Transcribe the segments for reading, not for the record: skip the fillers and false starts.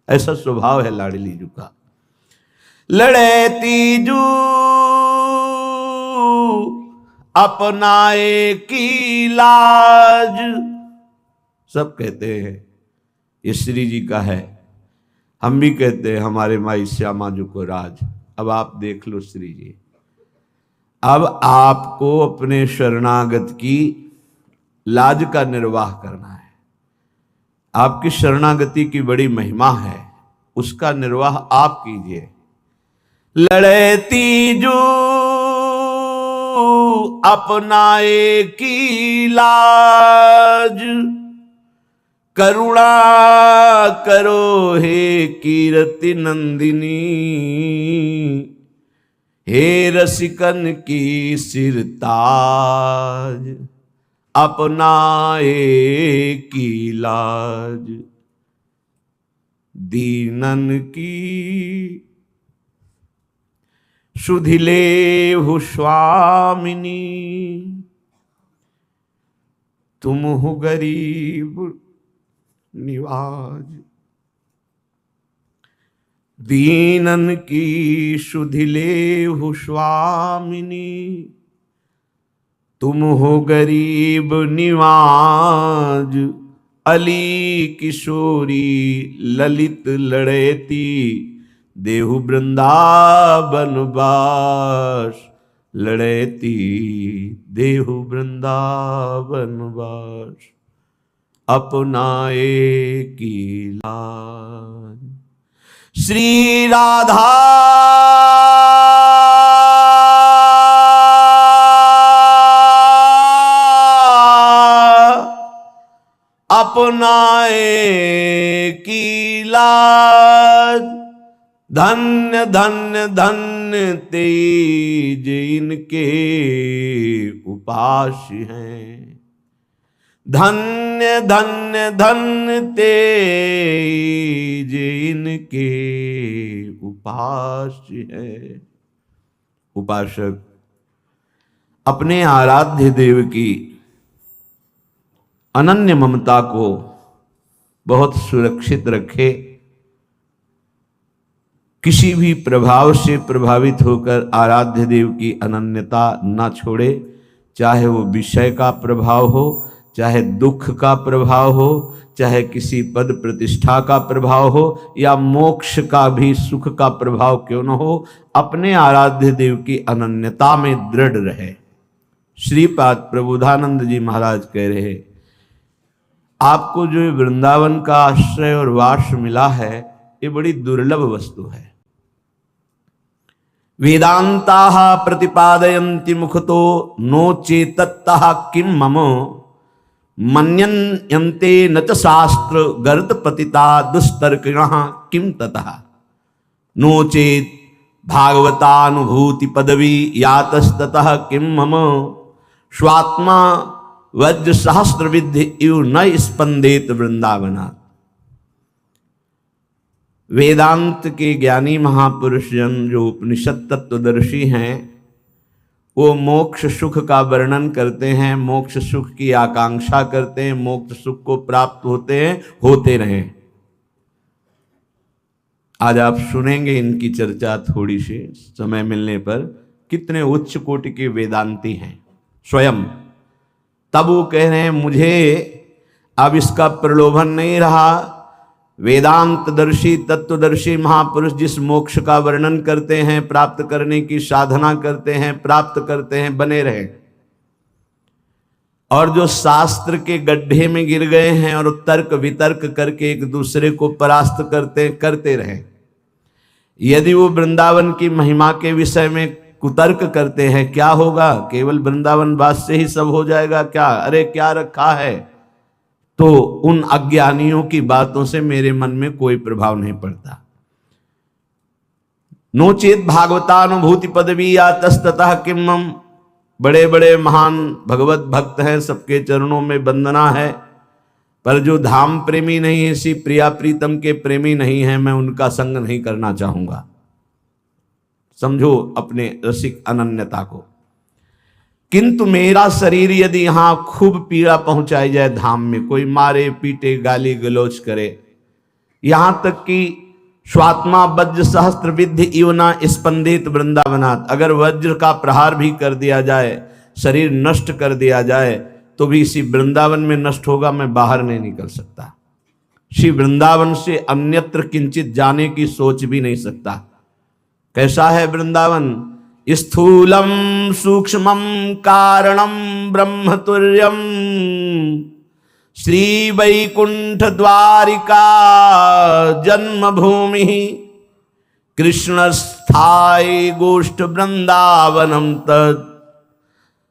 ऐसा स्वभाव है लाडली जू का। लड़े तीजू अपनाए की लाज, सब कहते हैं ये श्री जी का है, हम भी कहते हैं हमारे माई श्यामा जी को राज। अब आप देख लो श्री जी, अब आपको अपने शरणागत की लाज का निर्वाह करना है। आपकी शरणागति की बड़ी महिमा है, उसका निर्वाह आप कीजिए। लड़े तीजू अपनाए की लाज, करुणा करो हे कीर्ति नंदिनी, हे रसिकन की सिरताज, अपनाए की लाज। दीनन की सुधिलेहु स्वामिनी, तुम हो गरीब निवाज। दीनन की सुधिलेहु स्वामिनी, तुम हो गरीब निवाज। अली किशोरी ललित लड़ेती, देहु वृंदावन बास। लड़ेती देहु वृंदावन बास, अपनाए की लाज। श्री राधा अपनाए की लाज। धन्य धन्य धन्य तेज इनके उपास हैं, धन्य धन्य धन्य तेज इनके उपास है। उपासक अपने आराध्य देव की अनन्य ममता को बहुत सुरक्षित रखे, किसी भी प्रभाव से प्रभावित होकर आराध्य देव की अनन्यता न छोड़े, चाहे वो विषय का प्रभाव हो, चाहे दुख का प्रभाव हो, चाहे किसी पद प्रतिष्ठा का प्रभाव हो, या मोक्ष का भी सुख का प्रभाव क्यों न हो, अपने आराध्य देव की अनन्यता में दृढ़ रहे। श्रीपाद प्रबोधानंद जी महाराज कह रहे, आपको जो वृंदावन का आश्रय और वास मिला है, ये बड़ी दुर्लभ वस्तु है। वेदांताः प्रतिपादयन्ति मुखतो नो चेतत्तः किं मम, मन्यन्ते न च शास्त्र गर्त पतिता दुस्तर्किणः किं ततः। नो चेत भागवतानुभूति पदवी यातस्ततः किं मम, स्वात्मा वज्र सहस्त्र विद्धि इव न स्पंदेत वृंदावनात्। वेदांत के ज्ञानी महापुरुष जन जो उपनिषद तत्वदर्शी हैं, वो मोक्ष सुख का वर्णन करते हैं, मोक्ष सुख की आकांक्षा करते हैं, मोक्ष सुख को प्राप्त होते हैं, होते रहें। आज आप सुनेंगे इनकी चर्चा थोड़ी सी समय मिलने पर, कितने उच्च कोटि के वेदांती हैं स्वयं। तब वो कह रहे हैं मुझे अब इसका प्रलोभन नहीं रहा, वेदांतदर्शी तत्वदर्शी महापुरुष जिस मोक्ष का वर्णन करते हैं, प्राप्त करने की साधना करते हैं, प्राप्त करते हैं, बने रहे। और जो शास्त्र के गड्ढे में गिर गए हैं और तर्क वितर्क करके एक दूसरे को परास्त करते रहे। यदि वो वृंदावन की महिमा के विषय में कुतर्क करते हैं, क्या होगा? केवल वृंदावन वास से ही सब हो जाएगा क्या? अरे क्या रखा है? तो उन अज्ञानियों की बातों से मेरे मन में कोई प्रभाव नहीं पड़ता। नोचेत भागवतानुभूति पदवी या तस्ततः किम, बड़े बड़े महान भगवत भक्त हैं, सबके चरणों में वंदना है, पर जो धाम प्रेमी नहीं है, इसी प्रिया प्रीतम के प्रेमी नहीं है, मैं उनका संग नहीं करना चाहूंगा। समझो अपने रसिक अनन्यता को। किंतु मेरा शरीर यदि यहां खूब पीड़ा पहुंचाई जाए, धाम में कोई मारे पीटे गाली गलौज करे, यहां तक कि स्वात्मा वज्र सहस्त्र विद्धि इवना स्पंदित वृंदावनात्, अगर वज्र का प्रहार भी कर दिया जाए, शरीर नष्ट कर दिया जाए, तो भी इसी वृंदावन में नष्ट होगा, मैं बाहर नहीं निकल सकता। श्री वृंदावन से अन्यत्र किंचित जाने की सोच भी नहीं सकता। कैसा है वृंदावन? स्थूलम सूक्ष्मम कारणम ब्रह्मतुल्यम श्री वैकुंठ द्वारिका जन्मभूमि कृष्ण स्थायी गोष्ठ वृंदावनम तत्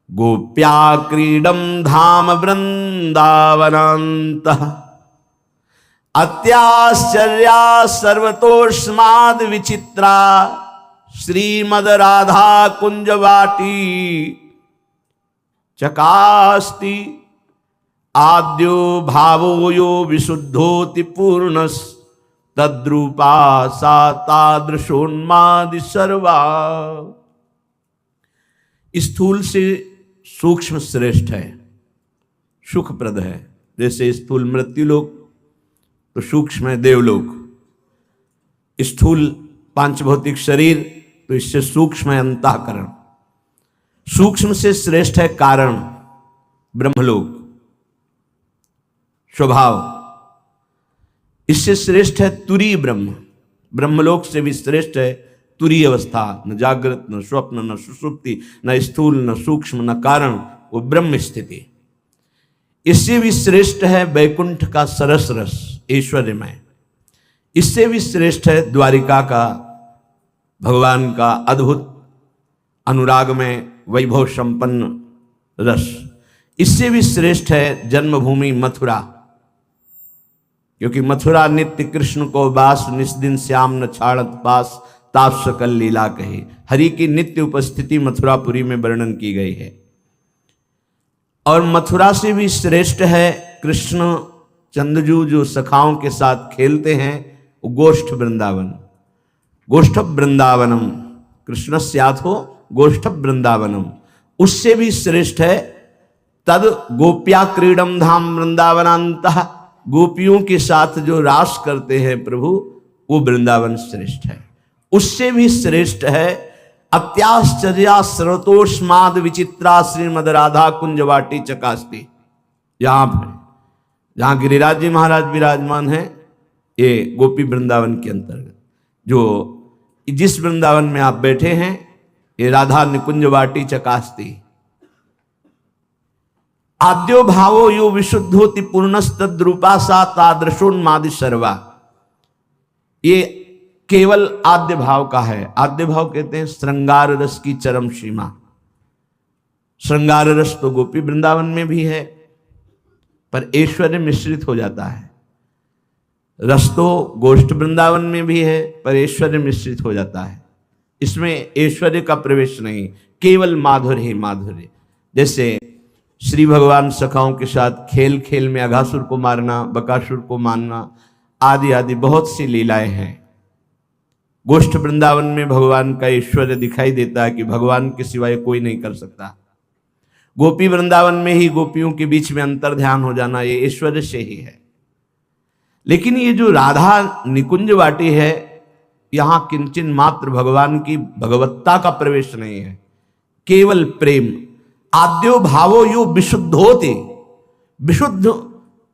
गोप्या क्रीडम धाम वृंदावनान्तः अत्याश्चर्या सर्वतोष्माद विचित्रा श्रीमद राधा कुंजवाटी चकास्ति आद्यो भावो यो विशुद्धोति पूर्णस तद्रूपा सा तादृशोन्मादि सर्वा। स्थूल से सूक्ष्म श्रेष्ठ है, सुखप्रद है। जैसे स्थूल मृत्युलोक तो सूक्ष्म है देवलोक, स्थूल पांचभौतिक शरीर तो इससे सूक्ष्म है अंतःकरण। सूक्ष्म से श्रेष्ठ है कारण ब्रह्मलोक स्वभाव, इससे श्रेष्ठ है तुरीय ब्रह्म। ब्रह्मलोक से भी श्रेष्ठ है तुरीय अवस्था, न जागृत न स्वप्न न सुषुप्ति न स्थूल न सूक्ष्म न कारण, वो ब्रह्म स्थिति। इससे भी श्रेष्ठ है वैकुंठ का सरस रस ऐश्वर्यमय। इससे भी श्रेष्ठ है द्वारिका का भगवान का अद्भुत अनुराग में वैभव संपन्न रस। इससे भी श्रेष्ठ है जन्मभूमि मथुरा, क्योंकि मथुरा नित्य कृष्ण को बास निस्दिन श्याम न छाड़त पास ताप सकल लीला कहे। हरि की नित्य उपस्थिति मथुरापुरी में वर्णन की गई है। और मथुरा से भी श्रेष्ठ है कृष्ण चंद्रजू जो सखाओं के साथ खेलते हैं, वो गोष्ठ वृंदावन। गोष्ठ वृंदावनम कृष्णस्याथो गोष्ठ वृंदावनम, उससे भी श्रेष्ठ है तद गोप्या क्रीडम धाम वृंदावनान्तः, गोपियों के साथ जो रास करते हैं प्रभु, वो वृंदावन श्रेष्ठ है। उससे भी श्रेष्ठ है अत्याश्चर्या सर्वतोष्माद विचित्रा श्रीमद राधा कुंजवाटी चकास्ती। जहां गिरिराज जी महाराज विराजमान हैं, ये गोपी वृंदावन के अंतर्गत। जो जिस वृंदावन में आप बैठे हैं, ये राधा निकुंज वाटी चकास्ती। आद्यो भावो यो विशुद्धोति पूर्णस्तद्रूपा सा तादृशोन्मादि सर्वा। ये केवल आद्य भाव का है। आद्य भाव कहते हैं श्रृंगार रस की चरम सीमा। श्रृंगार रस तो गोपी वृंदावन में भी है, पर ऐश्वर्य मिश्रित हो जाता है। रस तो गोष्ठ वृंदावन में भी है, पर ऐश्वर्य मिश्रित हो जाता है। इसमें ऐश्वर्य का प्रवेश नहीं, केवल माधुर्य ही माधुर्य। जैसे श्री भगवान सखाओं के साथ खेल खेल में अघासुर को मारना, बकासुर को मारना आदि आदि बहुत सी लीलाएं हैं। गोष्ठ वृंदावन में भगवान का ऐश्वर्य दिखाई देता है कि भगवान के सिवाय कोई नहीं कर सकता। गोपी वृंदावन में ही गोपियों के बीच में अंतर ध्यान हो जाना, ये ऐश्वर्य से ही है। लेकिन ये जो राधा निकुंज वाटी है, यहां किंचन मात्र भगवान की भगवत्ता का प्रवेश नहीं है, केवल प्रेम। आद्यो भावो यो विशुद्धोते, विशुद्ध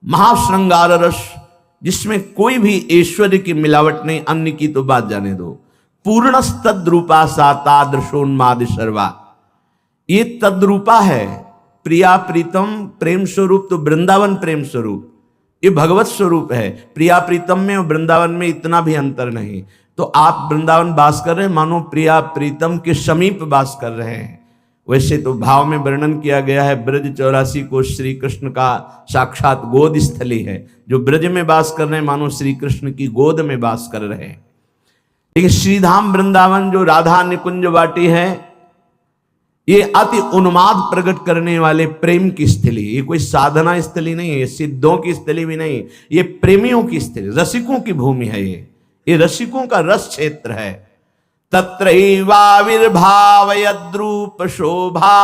महाश्रृंगार रस, जिसमें कोई भी ऐश्वर्य की मिलावट नहीं, अन्य की तो बात जाने दो। पूर्णस्तद्रूपा सा तादृशोन्मादि सर्वा, ये तद्रूपा है। प्रिया प्रीतम प्रेम स्वरूप तो वृंदावन प्रेम स्वरूप, ये भगवत स्वरूप है। प्रिया प्रीतम में और वृंदावन में इतना भी अंतर नहीं। तो आप वृंदावन वास कर रहे हैं, मानो प्रिया प्रीतम के समीप वास कर रहे हैं। वैसे तो भाव में वर्णन किया गया है, ब्रज 84 को श्री कृष्ण का साक्षात गोद स्थली है। जो ब्रज में वास कर रहे हैं, मानो श्री कृष्ण की गोद में वास कर रहे हैं। लेकिन श्रीधाम वृंदावन जो राधा निकुंज वाटी है, ये अति उन्माद प्रकट करने वाले प्रेम की स्थली। ये कोई साधना स्थली नहीं है, ये सिद्धों की स्थली भी नहीं, ये प्रेमियों की स्थली, रसिकों की भूमि है। ये रसिकों का रस क्षेत्र है। तत्रैवाविर्भावयद्रूप शोभा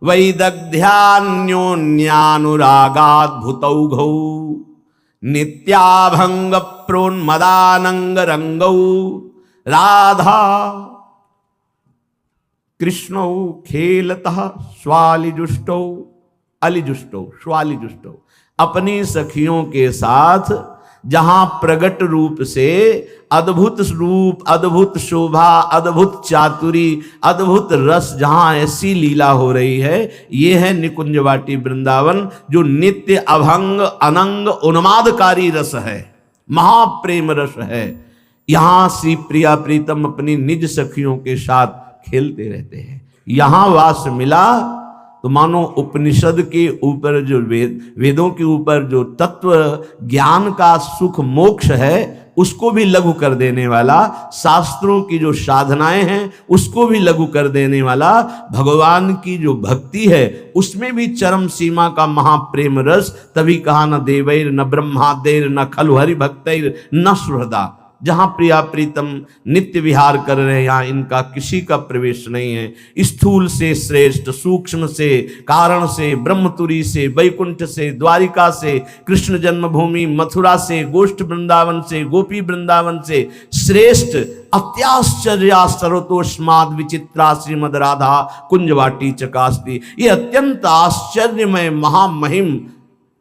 वैदग्ध्यान्योन्यानुरागाद्भुतौघौ नित्याभंग प्रोन्मदानंग रंगौ राधा कृष्णौ खेलतः स्वालिजुष्टौ अलिजुष्टौ स्वालिजुष्टौ। अपनी सखियों के साथ जहां प्रगट रूप से अद्भुत रूप, अद्भुत शोभा, अद्भुत चातुरी, अद्भुत रस, जहां ऐसी लीला हो रही है, ये है निकुंज वाटी वृंदावन, जो नित्य अभंग अनंग उन्मादकारी रस है, महाप्रेम रस है। यहां श्री प्रिया प्रीतम अपनी निज सखियों के साथ खेलते रहते हैं। यहां वास मिला तो मानो उपनिषद के ऊपर जो वेदों के ऊपर जो तत्व ज्ञान का सुख मोक्ष है उसको भी लघु कर देने वाला, शास्त्रों की जो साधनाएं हैं उसको भी लघु कर देने वाला, भगवान की जो भक्ति है उसमें भी चरम सीमा का महाप्रेम रस। तभी कहा न देवैर न ब्रह्मादेर न खलु हरि भक्तैर न सुहृदा। जहां प्रिया प्रीतम नित्य विहार कर रहे हैं यहाँ इनका किसी का प्रवेश नहीं है। स्थूल से श्रेष्ठ, सूक्ष्म से, कारण से, ब्रह्मपुरी से, वैकुंठ से, द्वारिका से, कृष्ण जन्मभूमि मथुरा से, गोष्ठ वृंदावन से, गोपी वृंदावन से श्रेष्ठ अत्याश्चर्या सर्वतोष्माद विचित्रा श्रीमद राधा कुंजवाटी चकास्ती। ये अत्यंत आश्चर्यमय महामहिम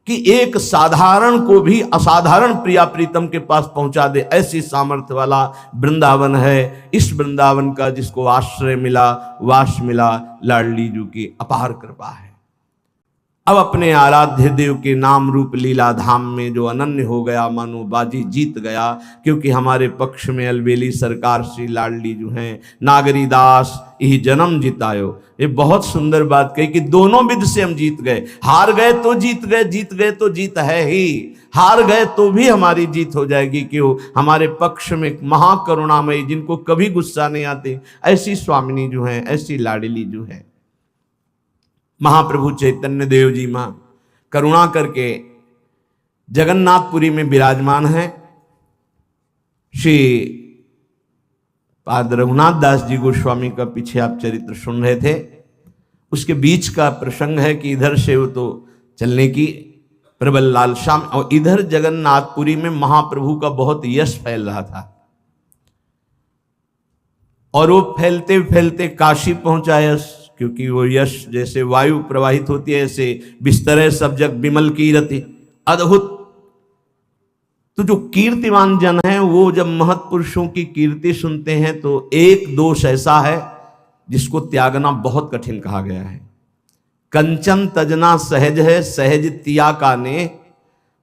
कि एक साधारण को भी असाधारण प्रिया प्रीतम के पास पहुंचा दे, ऐसी सामर्थ्य वाला वृंदावन है। इस वृंदावन का जिसको आश्रय मिला, वास मिला, लाडली जू की अपार कृपा है। अब अपने आराध्य देव के नाम रूप लीला धाम में जो अनन्य हो गया, मानो बाजी जीत गया, क्योंकि हमारे पक्ष में अलबेली सरकार श्री लाडली जो हैं, नागरी दास यही जन्म जितायो। ये बहुत सुंदर बात कही कि दोनों विध से हम जीत गए। हार गए तो जीत गए, जीत गए तो जीत है ही, हार गए तो भी हमारी जीत हो जाएगी। क्यों? हमारे पक्ष में महाकरुणामयी, जिनको कभी गुस्सा नहीं आती, ऐसी स्वामिनी जो है, ऐसी लाडली जो है, महाप्रभु चैतन्य देव जी मां करुणा करके जगन्नाथपुरी में विराजमान है। श्री पाद रघुनाथ दास जी गोस्वामी का पीछे आप चरित्र सुन रहे थे, उसके बीच का प्रसंग है कि इधर से वो तो चलने की प्रबल लालसा, और इधर जगन्नाथपुरी में महाप्रभु का बहुत यश फैल रहा था, और वो फैलते फैलते काशी पहुंचा यश। क्योंकि वो यश जैसे वायु प्रवाहित होती है, ऐसे बिस्तरे सब जग विमल कीरति, अद्भुत। तो जो कीर्तिमान जन है वो जब महत्पुरुषों की कीर्ति सुनते हैं तो एक दोष ऐसा है जिसको त्यागना बहुत कठिन कहा गया है। कंचन तजना सहज है, सहज तिया का ने,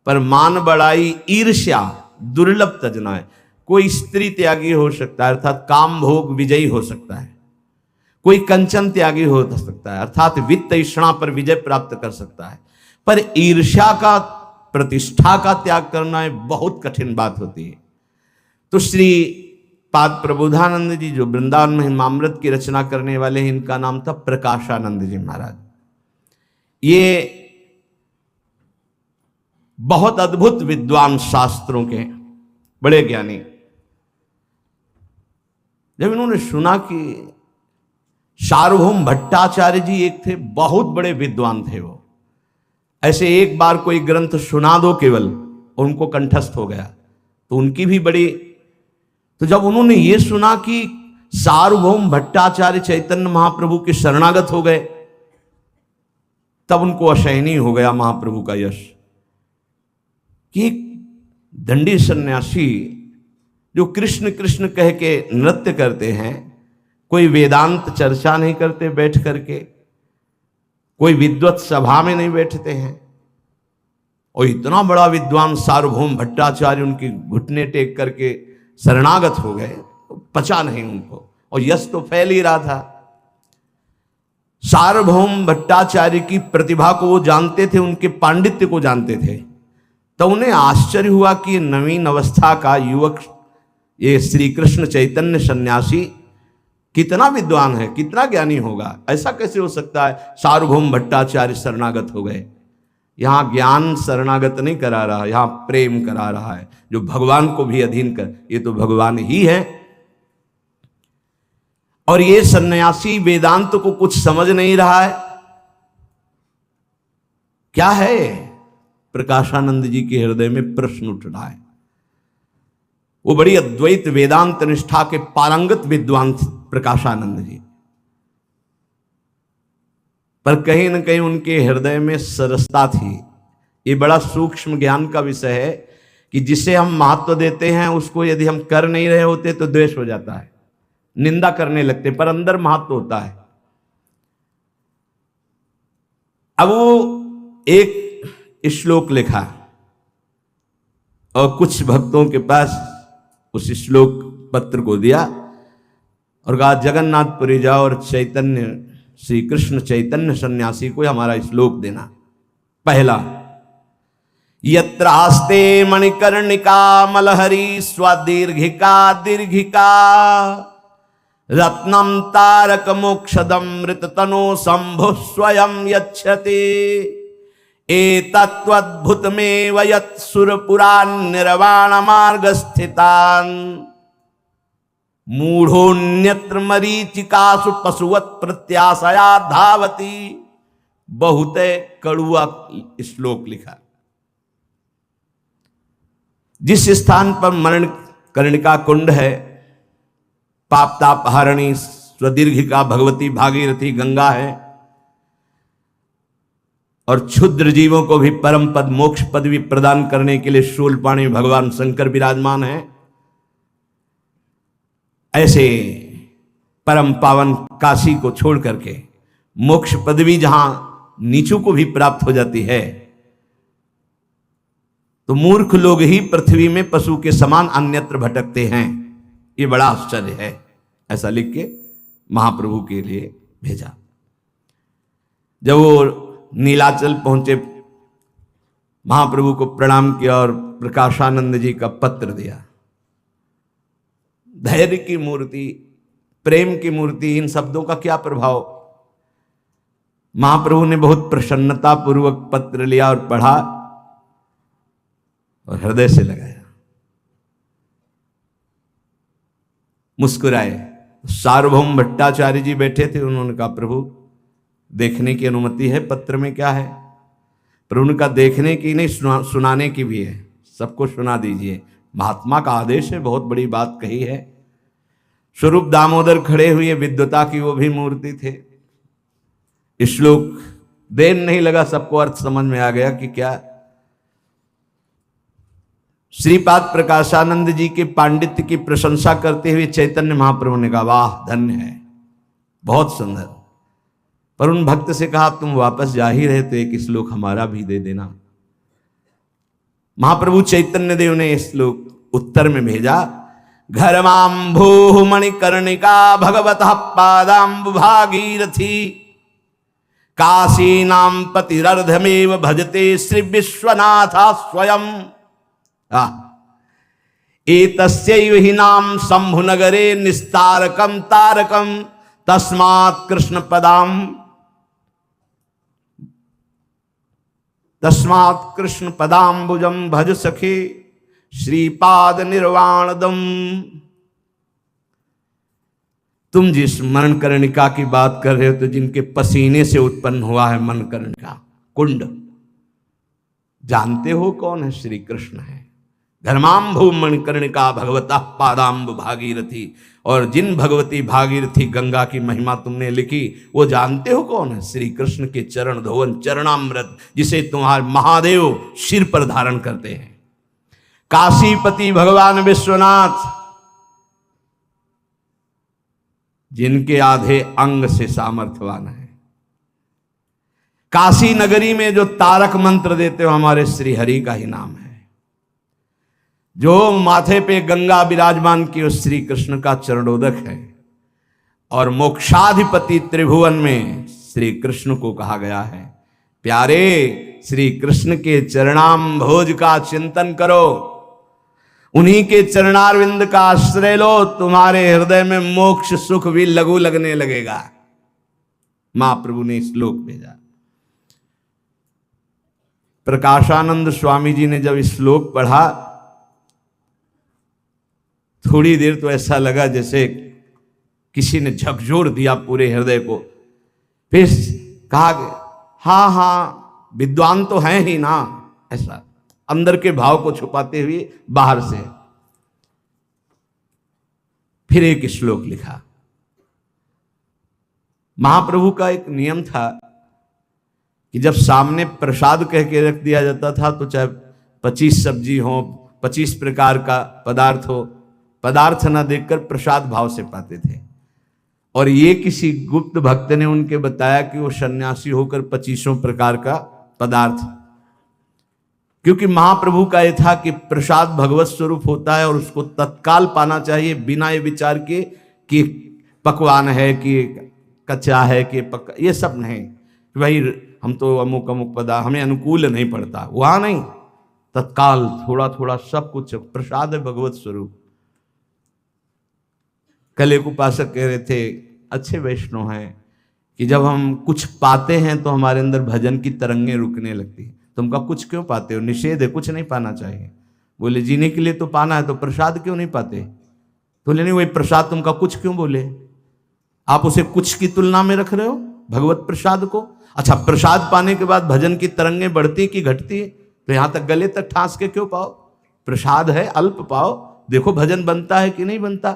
पर मान बड़ाई ईर्ष्या दुर्लभ तजना है। कोई स्त्री त्यागी हो सकता है, अर्थात काम भोग विजयी हो सकता है। कोई कंचन त्यागी हो सकता है, अर्थात वित्त तृष्णा पर विजय प्राप्त कर सकता है। पर ईर्ष्या का, प्रतिष्ठा का त्याग करना बहुत कठिन बात होती है। तो श्री पाद प्रबोधानंद जी जो वृंदावन में हिमामृत की रचना करने वाले हैं, इनका नाम था प्रकाशानंद जी महाराज। ये बहुत अद्भुत विद्वान, शास्त्रों के बड़े ज्ञानी। जब इन्होंने सुना कि सार्वभौम भट्टाचार्य जी एक थे, बहुत बड़े विद्वान थे वो, ऐसे एक बार कोई ग्रंथ सुना दो केवल, उनको कंठस्थ हो गया, तो उनकी भी बड़ी। तो जब उन्होंने ये सुना कि सार्वभौम भट्टाचार्य चैतन्य महाप्रभु के शरणागत हो गए, तब उनको असहनीय हो गया महाप्रभु का यश। कि एक दंडी सन्यासी जो कृष्ण कृष्ण कह के नृत्य करते हैं, कोई वेदांत चर्चा नहीं करते बैठ करके, कोई विद्वत सभा में नहीं बैठते हैं, और इतना बड़ा विद्वान सार्वभौम भट्टाचार्य उनके घुटने टेक करके शरणागत हो गए, पचा नहीं उनको, और यश तो फैल ही रहा था। सार्वभौम भट्टाचार्य की प्रतिभा को वो जानते थे, उनके पांडित्य को जानते थे। तो उन्हें आश्चर्य हुआ कि नवीन अवस्था का युवक, ये श्री कृष्ण चैतन्य सन्यासी कितना विद्वान है, कितना ज्ञानी होगा, ऐसा कैसे हो सकता है। सार्वभौम भट्टाचार्य शरणागत हो गए। यहां ज्ञान शरणागत नहीं करा रहा, यहां प्रेम करा रहा है, जो भगवान को भी अधीन कर, ये तो भगवान ही है। और ये सन्यासी वेदांत को कुछ समझ नहीं रहा है। क्या है प्रकाशानंद जी के हृदय में प्रश्न उठ रहा है। वो बड़ी अद्वैत वेदांत निष्ठा के पारंगत विद्वान प्रकाशानंद जी, पर कहीं न कहीं उनके हृदय में सरसता थी। ये बड़ा सूक्ष्म ज्ञान का विषय है कि जिसे हम महत्व देते हैं उसको यदि हम कर नहीं रहे होते तो द्वेष हो जाता है, निंदा करने लगते, पर अंदर महत्व होता है। अब वो एक श्लोक लिखा और कुछ भक्तों के पास उस श्लोक पत्र को दिया और कहा जगन्नाथपुरी जाओ और चैतन्य श्री कृष्ण चैतन्य सन्यासी को हमारा श्लोक देना। पहला, यत्र आस्ते मणिकर्णिका मलहरी स्वदीर्घिका दीर्घिका रत्नम तारक मोक्षदम मृत तनो शंभु स्वयं यच्छति एतत्वद्भुतमेव यत् सुरपुरान् निर्वाण मार्ग स्थितान् मूढ़ोन्यत्र मरीचिकासु पशुवत् प्रत्याशया धावती। बहुत कड़ुआ श्लोक लिखा। जिस स्थान पर मरण कर्णिका कुंड है, पाप ताप हरणी स्वदीर्घिका भगवती भागीरथी गंगा है, और क्षुद्र जीवों को भी परम पद मोक्ष पदवी प्रदान करने के लिए शूलपाणी भगवान शंकर विराजमान है, ऐसे परम पावन काशी को छोड़ करके मोक्ष पदवी जहां नीचों को भी प्राप्त हो जाती है, तो मूर्ख लोग ही पृथ्वी में पशु के समान अन्यत्र भटकते हैं। ये बड़ा आश्चर्य है। ऐसा लिख के महाप्रभु के लिए भेजा। जब वो नीलाचल पहुंचे, महाप्रभु को प्रणाम किया और प्रकाशानंद जी का पत्र दिया। धैर्य की मूर्ति, प्रेम की मूर्ति, इन शब्दों का क्या प्रभाव। महाप्रभु ने बहुत प्रसन्नता पूर्वक पत्र लिया और पढ़ा और हृदय से लगाया, मुस्कुराए। सार्वभौम भट्टाचार्य जी बैठे थे, उन्होंने कहा प्रभु देखने की अनुमति है, पत्र में क्या है। प्रभु ने कहा देखने की नहीं, सुनाने की भी है, सबको सुना दीजिए, महात्मा का आदेश है, बहुत बड़ी बात कही है। स्वरूप दामोदर खड़े हुए, विद्वता की वो भी मूर्ति थे। श्लोक देर नहीं लगा, सबको अर्थ समझ में आ गया कि क्या। श्रीपाद प्रकाशानंद जी के पांडित्य की प्रशंसा करते हुए चैतन्य महाप्रभु ने कहा वाह धन्य है, बहुत सुंदर। पर उन भक्त से कहा तुम वापस जा ही रहे तो एक श्लोक हमारा भी दे देना। महाप्रभु चैतन्य देव ने श्लोक उत्तर में भेजा, घरमांभो मणिकर्णिका भगवतः पादाम्बु भागीरथी काशी नाम पतिरर्धमेव भजते श्री विश्वनाथा स्वयं। एतस्यैव हि नाम शंभु नगरे निस्तारकम तारकम तस्मात् कृष्ण पदाम्बुजम भज सखे श्रीपाद निर्वाणदम। तुम जिस मणिकर्णिका की बात कर रहे हो, तो जिनके पसीने से उत्पन्न हुआ है मणिकर्णिका कुंड, जानते हो कौन है? श्री कृष्ण है। धर्मांभु मणिकर्णिका भगवता पादाम्ब भागीरथी। और जिन भगवती भागीरथी गंगा की महिमा तुमने लिखी, वो जानते हो कौन है? श्री कृष्ण के चरण धोवन चरणामृत, जिसे तुम्हारे महादेव सिर पर धारण करते हैं। काशीपति भगवान विश्वनाथ, जिनके आधे अंग से सामर्थ्यवान है। काशी नगरी में जो तारक मंत्र देते हो, हमारे श्री हरि का ही नाम है। जो माथे पे गंगा विराजमान की, उस श्री कृष्ण का चरणोदक है। और मोक्षाधिपति त्रिभुवन में श्री कृष्ण को कहा गया है, प्यारे श्री कृष्ण के चरणाम्भोज का चिंतन करो, उन्हीं के चरणारविंद का आश्रय लो, तुम्हारे हृदय में मोक्ष सुख भी लघु लगने लगेगा। महाप्रभु ने श्लोक भेजा। प्रकाशानंद स्वामी जी ने जब इस श्लोक पढ़ा, थोड़ी देर तो ऐसा लगा जैसे किसी ने झकझोर दिया पूरे हृदय को। फिर कहा हाँ हाँ विद्वान तो हैं ही ना, ऐसा अंदर के भाव को छुपाते हुए बाहर से। फिर एक श्लोक लिखा। महाप्रभु का एक नियम था कि जब सामने प्रसाद कह के रख दिया जाता था तो चाहे 25 सब्जी हो, 25 प्रकार का पदार्थ हो, पदार्थ ना देखकर प्रसाद भाव से पाते थे। और ये किसी गुप्त भक्त ने उनके बताया कि वो सन्यासी होकर 25 प्रकार का पदार्थ, क्योंकि महाप्रभु का ये था कि प्रसाद भगवत स्वरूप होता है और उसको तत्काल पाना चाहिए, बिना ये विचार के कि पकवान है कि कच्चा है कि पक्का, ये सब नहीं कि भाई हम तो अमुक अमुक पदार्थ हमें अनुकूल नहीं पड़ता, वहां नहीं, तत्काल थोड़ा थोड़ा सब कुछ प्रसाद है, भगवत स्वरूप। कल एक उपासक कह रहे थे, अच्छे वैष्णव हैं, कि जब हम कुछ पाते हैं तो हमारे अंदर भजन की तरंगें रुकने लगती है। तुम का कुछ क्यों पाते हो? निषेध है, कुछ नहीं पाना चाहिए। बोले जीने के लिए तो पाना है, तो प्रसाद क्यों नहीं पाते? बोले नहीं, वही प्रसाद तुमका कुछ क्यों बोले? आप उसे कुछ की तुलना में रख रहे हो भगवत प्रसाद को। अच्छा, प्रसाद पाने के बाद भजन की तरंगें बढ़ती कि घटती? तो यहां तक गले तक ठांस के क्यों पाओ? प्रसाद है, अल्प पाओ, देखो भजन बनता है कि नहीं बनता।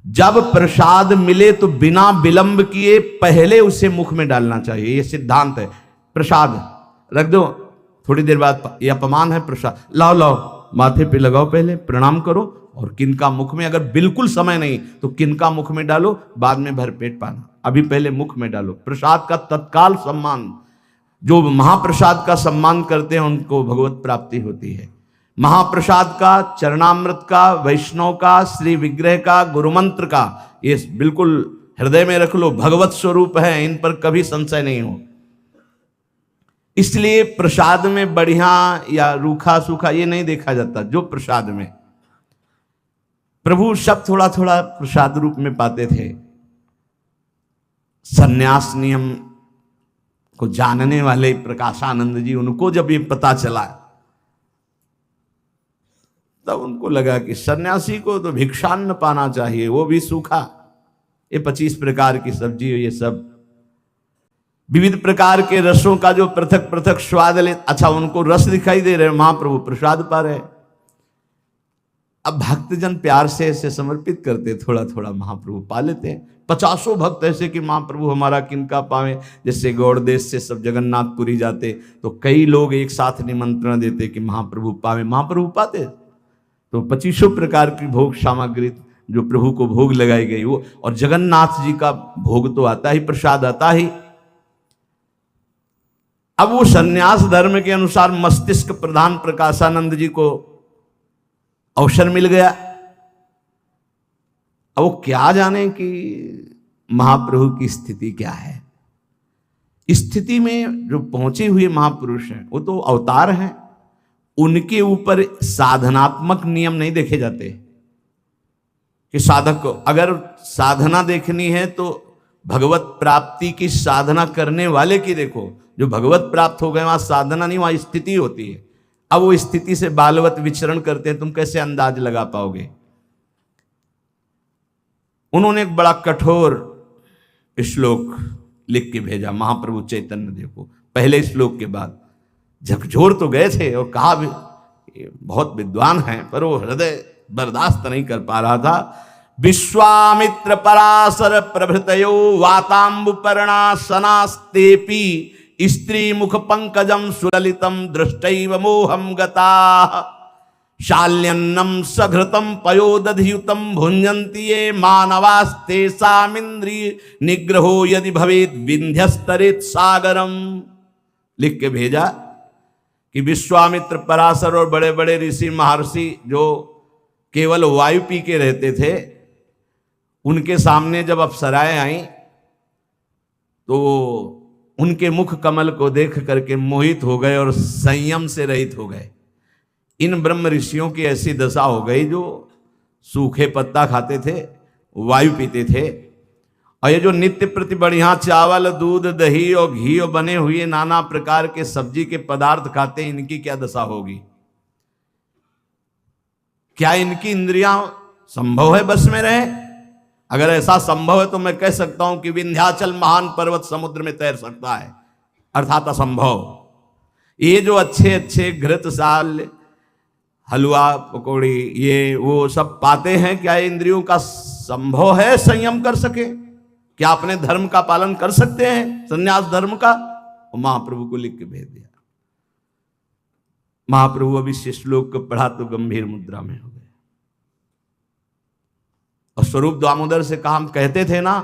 जब प्रसाद मिले तो बिना विलंब किए पहले उसे मुख में डालना चाहिए, यह सिद्धांत है। प्रसाद रख दो, थोड़ी देर बाद यह अपमान है प्रसाद, लाओ लाओ माथे पे लगाओ, पहले प्रणाम करो और किनका मुख में, अगर बिल्कुल समय नहीं तो किनका मुख में डालो, बाद में भरपेट पाना, अभी पहले मुख में डालो। प्रसाद का तत्काल सम्मान, जो महाप्रसाद का सम्मान करते हैं उनको भगवत प्राप्ति होती है। महाप्रसाद का, चरणामृत का, वैष्णव का, श्री विग्रह का, गुरुमंत्र का, ये बिल्कुल हृदय में रख लो, भगवत स्वरूप है, इन पर कभी संशय नहीं हो। इसलिए प्रसाद में बढ़िया या रूखा सूखा ये नहीं देखा जाता। जो प्रसाद में प्रभु सब थोड़ा थोड़ा प्रसाद रूप में पाते थे। सन्यास नियम को जानने वाले प्रकाशानंद जी, उनको जब ये पता चला तब उनको लगा कि सन्यासी को तो भिक्षान्न पाना चाहिए, वो भी सूखा। ये 25 प्रकार की सब्जी, ये सब विविध प्रकार के रसों का जो पृथक पृथक स्वाद ले, अच्छा उनको रस दिखाई दे रहे, महाप्रभु प्रसाद पा रहे। अब भक्तजन प्यार से ऐसे समर्पित करते, थोड़ा थोड़ा महाप्रभु पा लेते हैं। 50 भक्त ऐसे कि महाप्रभु हमारा किनका पावे। जैसे गौड़ देश से सब जगन्नाथपुरी जाते तो कई लोग एक साथ निमंत्रण देते कि महाप्रभु पावे, महाप्रभु पाते। तो 25 प्रकार की भोग सामग्री जो प्रभु को भोग लगाई गई वो, और जगन्नाथ जी का भोग तो आता ही, प्रसाद आता ही। अब वो सन्यास धर्म के अनुसार मस्तिष्क प्रधान प्रकाशानंद जी को अवसर मिल गया। अब वो क्या जाने कि महाप्रभु की स्थिति क्या है। स्थिति में जो पहुंचे हुए महापुरुष हैं वो तो अवतार हैं, उनके ऊपर साधनात्मक नियम नहीं देखे जाते कि साधक को अगर साधना देखनी है तो भगवत प्राप्ति की साधना करने वाले की देखो। जो भगवत प्राप्त हो गए वहां साधना नहीं, वहां स्थिति होती है। अब वो स्थिति से बालवत विचरण करते हैं, तुम कैसे अंदाज लगा पाओगे। उन्होंने एक बड़ा कठोर श्लोक लिख के भेजा महाप्रभु चैतन्य देव को। पहले श्लोक के बाद झकझोर तो गए थे और कहा भी बहुत विद्वान हैं, पर वो हृदय बर्दाश्त नहीं कर पा रहा था। विश्वामित्र पराशर प्रभृतयो वातांबुपर्णा सनास्तेपि स्त्री मुख पंकजम सुललितम दृष्टैव मोहम गता शाल्यन्नम सघृतम पयोदधियुतम भुंजन्ति ये मानवास्ते सामिंद्रिय निग्रहो यदि भवेत विंध्यस्तरेत सागरम। लिख के भेजा कि विश्वामित्र पराशर और बड़े बड़े ऋषि महर्षि जो केवल वायु पी के रहते थे, उनके सामने जब अप्सराएं आई तो उनके मुख कमल को देख करके मोहित हो गए और संयम से रहित हो गए। इन ब्रह्म ऋषियों की ऐसी दशा हो गई जो सूखे पत्ता खाते थे, वायु पीते थे, और ये जो नित्य प्रति बढ़िया चावल दूध दही और घी और बने हुए नाना प्रकार के सब्जी के पदार्थ खाते, इनकी क्या दशा होगी। क्या इनकी इंद्रियां संभव है बस में रहे? अगर ऐसा संभव है तो मैं कह सकता हूं कि विंध्याचल महान पर्वत समुद्र में तैर सकता है, अर्थात असंभव। ये जो अच्छे अच्छे घृत साल, हलवा, पकौड़ी, ये वो सब पाते हैं, क्या इंद्रियों का संभव है संयम कर सके? क्या अपने धर्म का पालन कर सकते हैं, संन्यास धर्म का? और महाप्रभु को लिख के भेज दिया। महाप्रभु अभी इस श्लोक को पढ़ा तो गंभीर मुद्रा में हो गए और स्वरूप दामोदर से कहा, हम कहते थे ना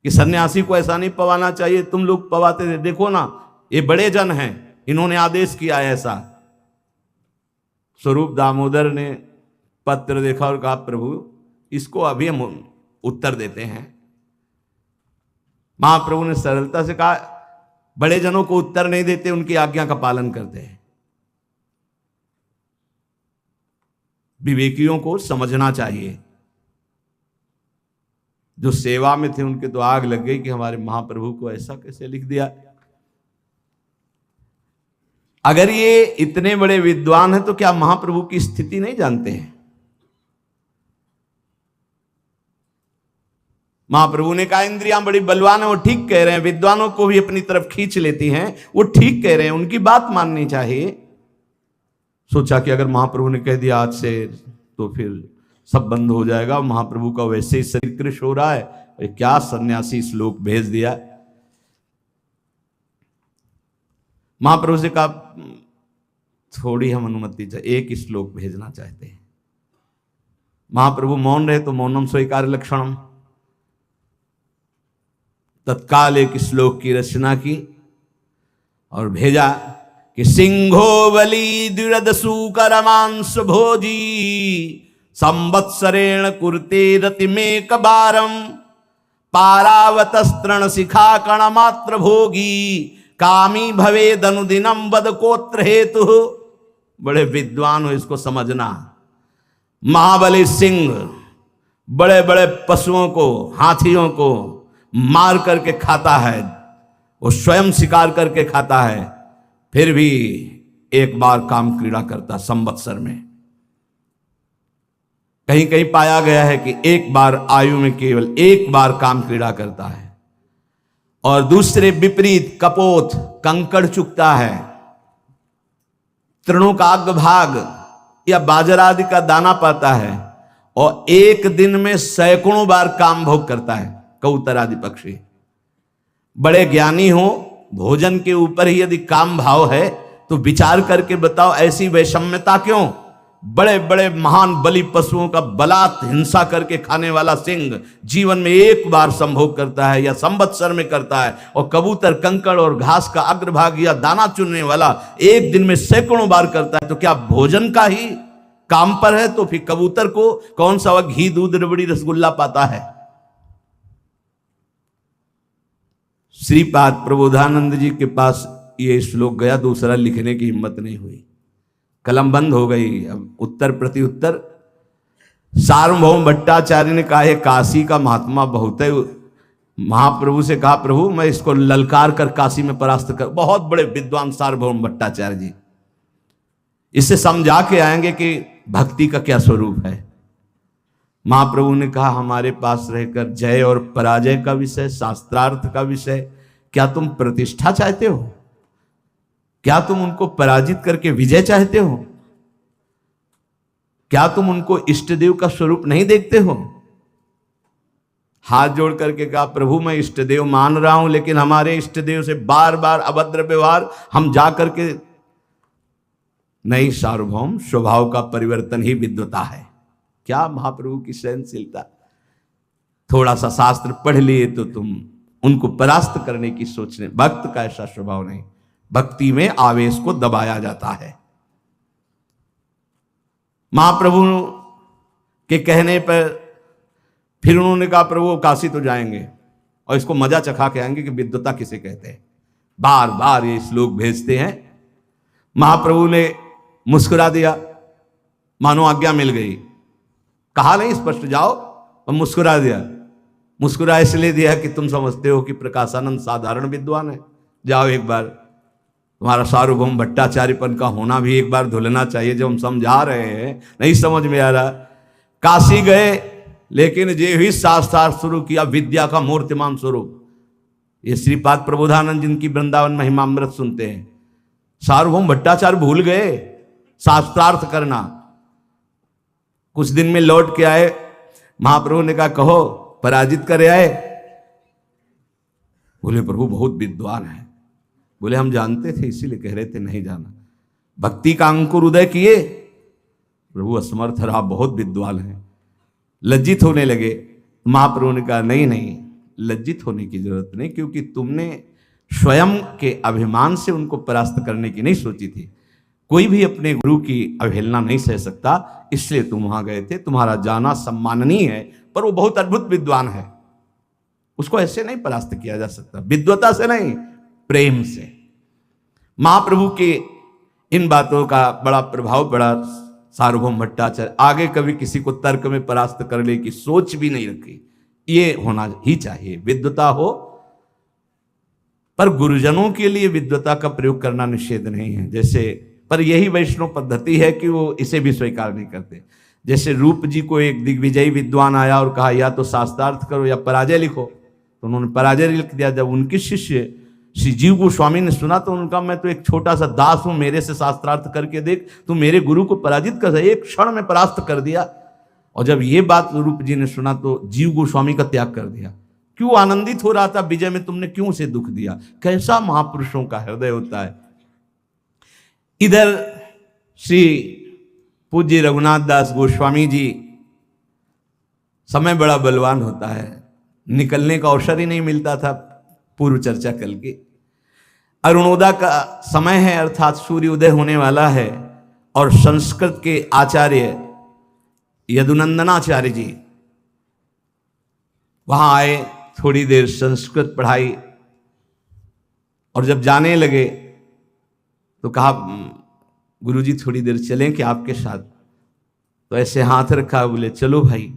कि सन्यासी को ऐसा नहीं पवाना चाहिए, तुम लोग पवाते थे, देखो ना ये बड़े जन हैं, इन्होंने आदेश किया ऐसा। स्वरूप दामोदर ने पत्र देखा और कहा, प्रभु इसको अभी हम उत्तर देते हैं। महाप्रभु ने सरलता से कहा, बड़े जनों को उत्तर नहीं देते, उनकी आज्ञा का पालन करते हैं। विवेकियों को समझना चाहिए। जो सेवा में थे उनके तो आग लग गई कि हमारे महाप्रभु को ऐसा कैसे लिख दिया। अगर ये इतने बड़े विद्वान हैं तो क्या महाप्रभु की स्थिति नहीं जानते हैं? महाप्रभु ने कहा, इंद्रियां बड़ी बलवान है, वो ठीक कह रहे हैं, विद्वानों को भी अपनी तरफ खींच लेती हैं, वो ठीक कह रहे हैं, उनकी बात माननी चाहिए। सोचा कि अगर महाप्रभु ने कह दिया आज से तो फिर सब बंद हो जाएगा, महाप्रभु का वैसे ही शरीर कृश हो रहा है, क्या सन्यासी श्लोक भेज दिया। महाप्रभु से कहा, थोड़ी हम अनुमति चाहिए, एक श्लोक भेजना चाहते हैं। महाप्रभु मौन रहे तो मौनम स्वीकार लक्षणम, तत्काल एक श्लोक की रचना की और भेजा कि सिंहो बलि द्विरदसूकर मांस भोजी संवत्सरेण कुर्ते रतिमेक बारम पारावतस्तृण शिखा कण मात्र भोगी कामी भवेद अनुदिनम वद कोत्र हेतु। बड़े विद्वान हो, इसको समझना। महाबली सिंह बड़े बड़े पशुओं को, हाथियों को मार करके खाता है, वो स्वयं शिकार करके खाता है, फिर भी एक बार काम क्रीड़ा करता संवत्सर में। कहीं कहीं पाया गया है कि एक बार आयु में केवल एक बार काम क्रीड़ा करता है। और दूसरे विपरीत कपोत, कंकड़ चुगता है, तृणों का अग्रभाग या बाजरा आदि का दाना पाता है, और एक दिन में सैकड़ों बार काम भोग करता है। कबूतर आदि पक्षी बड़े ज्ञानी हो, भोजन के ऊपर ही यदि काम भाव है तो विचार करके बताओ ऐसी वैषम्यता क्यों? बड़े बड़े महान बलि पशुओं का बलात् हिंसा करके खाने वाला सिंह जीवन में एक बार संभोग करता है या संवत्सर में करता है, और कबूतर कंकड़ और घास का अग्रभाग या दाना चुनने वाला एक दिन में सैकड़ों बार करता है। तो क्या भोजन का ही काम पर है? तो फिर कबूतर को कौन सा वह घी दूध रबड़ी रसगुल्ला पाता है? श्रीपाद प्रबोधानंद जी के पास ये श्लोक गया, दूसरा लिखने की हिम्मत नहीं हुई, कलम बंद हो गई। अब उत्तर प्रति उत्तर। सार्वभौम भट्टाचार्य ने कहा, है काशी का महात्मा बहुत है। महाप्रभु से कहा, प्रभु मैं इसको ललकार कर काशी में परास्त कर। बहुत बड़े विद्वान सार्वभौम भट्टाचार्य जी, इससे समझा के आएंगे कि भक्ति का क्या स्वरूप है। महाप्रभु ने कहा, हमारे पास रहकर जय और पराजय का विषय, शास्त्रार्थ का विषय, क्या तुम प्रतिष्ठा चाहते हो? क्या तुम उनको पराजित करके विजय चाहते हो? क्या तुम उनको इष्ट देव का स्वरूप नहीं देखते हो? हाथ जोड़ करके कहा, प्रभु मैं इष्ट देव मान रहा हूं, लेकिन हमारे इष्ट देव से बार बार अभद्र व्यवहार हम जा करके नहीं। सार्वभौम स्वभाव का परिवर्तन ही विद्वता है। क्या महाप्रभु की सहनशीलता! थोड़ा सा शास्त्र पढ़ लिए तो तुम उनको परास्त करने की सोचने। भक्त का ऐसा स्वभाव नहीं, भक्ति में आवेश को दबाया जाता है। महाप्रभु के कहने पर फिर उन्होंने कहा, प्रभु काशी तो जाएंगे और इसको मजा चखा के आएंगे कि विद्वता किसे कहते हैं। बार बार ये श्लोक भेजते हैं। महाप्रभु ने मुस्कुरा दिया, मानो आज्ञा मिल गई। कहा नहीं स्पष्ट जाओ, और मुस्कुरा दिया। मुस्कुरा इसलिए दिया कि तुम समझते हो कि प्रकाशानंद साधारण विद्वान है। जाओ एक बार, तुम्हारा सार्वभौम भट्टाचार्यपन का होना भी एक बार धुलना चाहिए। जो हम समझा रहे हैं नहीं समझ में आ रहा। काशी गए, लेकिन जे भी शास्त्रार्थ शुरू किया, विद्या का मूर्तिमान स्वरूप। ये श्रीपाद प्रबोधानंद जिनकी वृंदावन महिमामृत सुनते हैं, सार्वभौम भट्टाचार्य भूल गए शास्त्रार्थ करना। कुछ दिन में लौट के आए, महाप्रभु ने कहा कहो पराजित करे आए। बोले प्रभु बहुत विद्वान है। बोले हम जानते थे इसीलिए कह रहे थे नहीं जाना। भक्ति का अंकुर उदय किए, प्रभु असमर्थ रहा, बहुत विद्वान है। लज्जित होने लगे। महाप्रभु ने कहा नहीं नहीं, लज्जित होने की जरूरत नहीं, क्योंकि तुमने स्वयं के अभिमान से उनको परास्त करने की नहीं सोची थी। कोई भी अपने गुरु की अवहेलना नहीं सह सकता, इसलिए तुम वहां गए थे। तुम्हारा जाना सम्माननीय है, पर वो बहुत अद्भुत विद्वान है, उसको ऐसे नहीं परास्त किया जा सकता, विद्वता से नहीं, प्रेम से। महाप्रभु के इन बातों का बड़ा प्रभाव पड़ा। सार्वभौम भट्टाचार्य आगे कभी किसी को तर्क में परास्त करने की सोच भी नहीं रखी। ये होना ही चाहिए, विद्वता हो, पर गुरुजनों के लिए विद्वता का प्रयोग करना निषेध नहीं है। जैसे पर यही वैष्णव पद्धति है कि वो इसे भी स्वीकार नहीं करते। जैसे रूप जी को एक दिग्विजयी विद्वान आया और कहा या तो शास्त्रार्थ करो या पराजय लिखो, तो उन्होंने पराजय लिख दिया। जब उनके शिष्य श्री जीव गोस्वामी ने सुना तो उनका मैं तो एक छोटा सा दास हूं, मेरे से शास्त्रार्थ करके देख, तू मेरे गुरु को पराजित कर, एक क्षण में परास्त कर दिया। और जब ये बात रूप जी ने सुना तो जीव गोस्वामी का त्याग कर दिया। क्यों आनंदित हो रहा था विजय में, तुमने क्यों उसे दुख दिया? कैसा महापुरुषों का हृदय होता है। इधर श्री पूज्य रघुनाथ दास गोस्वामी जी, समय बड़ा बलवान होता है, निकलने का अवसर ही नहीं मिलता था। पूर्व चर्चा कल की अरुणोदय का समय है, अर्थात सूर्योदय होने वाला है, और संस्कृत के आचार्य यदुनंदनाचार्य जी वहां आए, थोड़ी देर संस्कृत पढ़ाई, और जब जाने लगे तो कहा गुरुजी थोड़ी देर चलें कि आपके साथ? तो ऐसे हाथ रखा, बोले चलो भाई।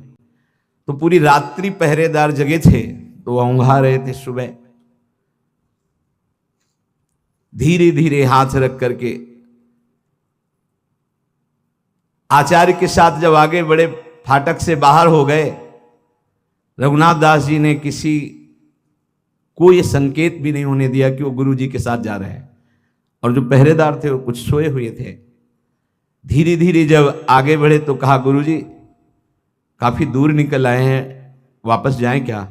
तो पूरी रात्रि पहरेदार जगे थे, तो औंघा रहे थे। सुबह धीरे धीरे हाथ रख करके आचार्य के साथ जब आगे बड़े, फाटक से बाहर हो गए, रघुनाथ दास जी ने किसी को ये संकेत भी नहीं होने दिया कि वो गुरु जी के साथ जा रहे हैं। और जो पहरेदार थे वो कुछ सोए हुए थे। धीरे धीरे जब आगे बढ़े तो कहा गुरु जी काफी दूर निकल आए हैं, वापस जाएं क्या?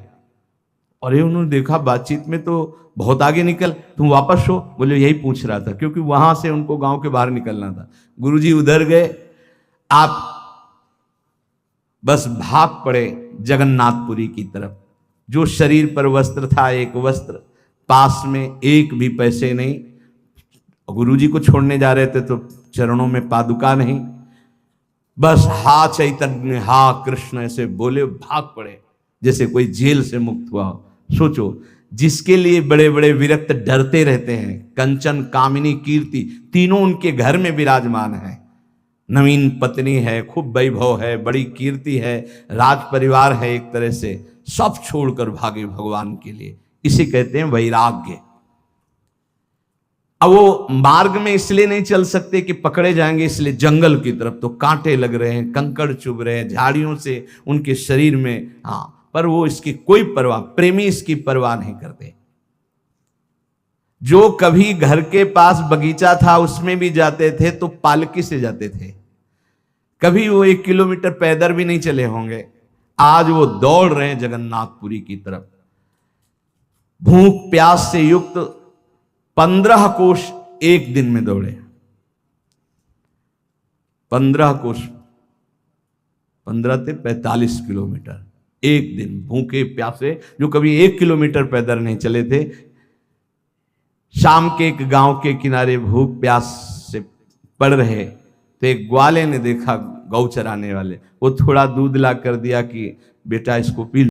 और ये उन्होंने देखा बातचीत में तो बहुत आगे निकल, तुम वापस हो? बोले यही पूछ रहा था, क्योंकि वहां से उनको गांव के बाहर निकलना था। गुरुजी उधर गए, आप बस भाग पड़े जगन्नाथपुरी की तरफ। जो शरीर पर वस्त्र था, एक वस्त्र, पास में एक भी पैसे नहीं। गुरुजी को छोड़ने जा रहे थे तो चरणों में पादुका नहीं, बस हा चैतन्य हा कृष्ण ऐसे बोले, भाग पड़े जैसे कोई जेल से मुक्त हुआ। सोचो, जिसके लिए बड़े बड़े विरक्त डरते रहते हैं, कंचन कामिनी कीर्ति तीनों उनके घर में विराजमान है। नवीन पत्नी है, खूब वैभव है, बड़ी कीर्ति है, राज परिवार है, एक तरह से सब छोड़कर भागे भगवान के लिए। इसे कहते हैं वैराग्य। अब वो मार्ग में इसलिए नहीं चल सकते कि पकड़े जाएंगे, इसलिए जंगल की तरफ तो कांटे लग रहे हैं, कंकड़ चुभ रहे हैं, झाड़ियों से उनके शरीर में, हाँ, पर वो इसकी कोई परवाह, प्रेमी इसकी परवाह नहीं करते। जो कभी घर के पास बगीचा था उसमें भी जाते थे तो पालकी से जाते थे, कभी वो 1 किलोमीटर पैदल भी नहीं चले होंगे। आज वो दौड़ रहे हैं जगन्नाथपुरी की तरफ। भूख प्यास से युक्त 15 कोश एक दिन में दौड़े। 15 कोश, 15 से 45 किलोमीटर एक दिन, भूखे प्यासे, जो कभी 1 किलोमीटर पैदल नहीं चले थे। शाम के एक गांव के किनारे भूख प्यास से पड़ रहे तो एक ग्वाले ने देखा, गौ चराने वाले, वो थोड़ा दूध ला कर दिया कि बेटा इसको पी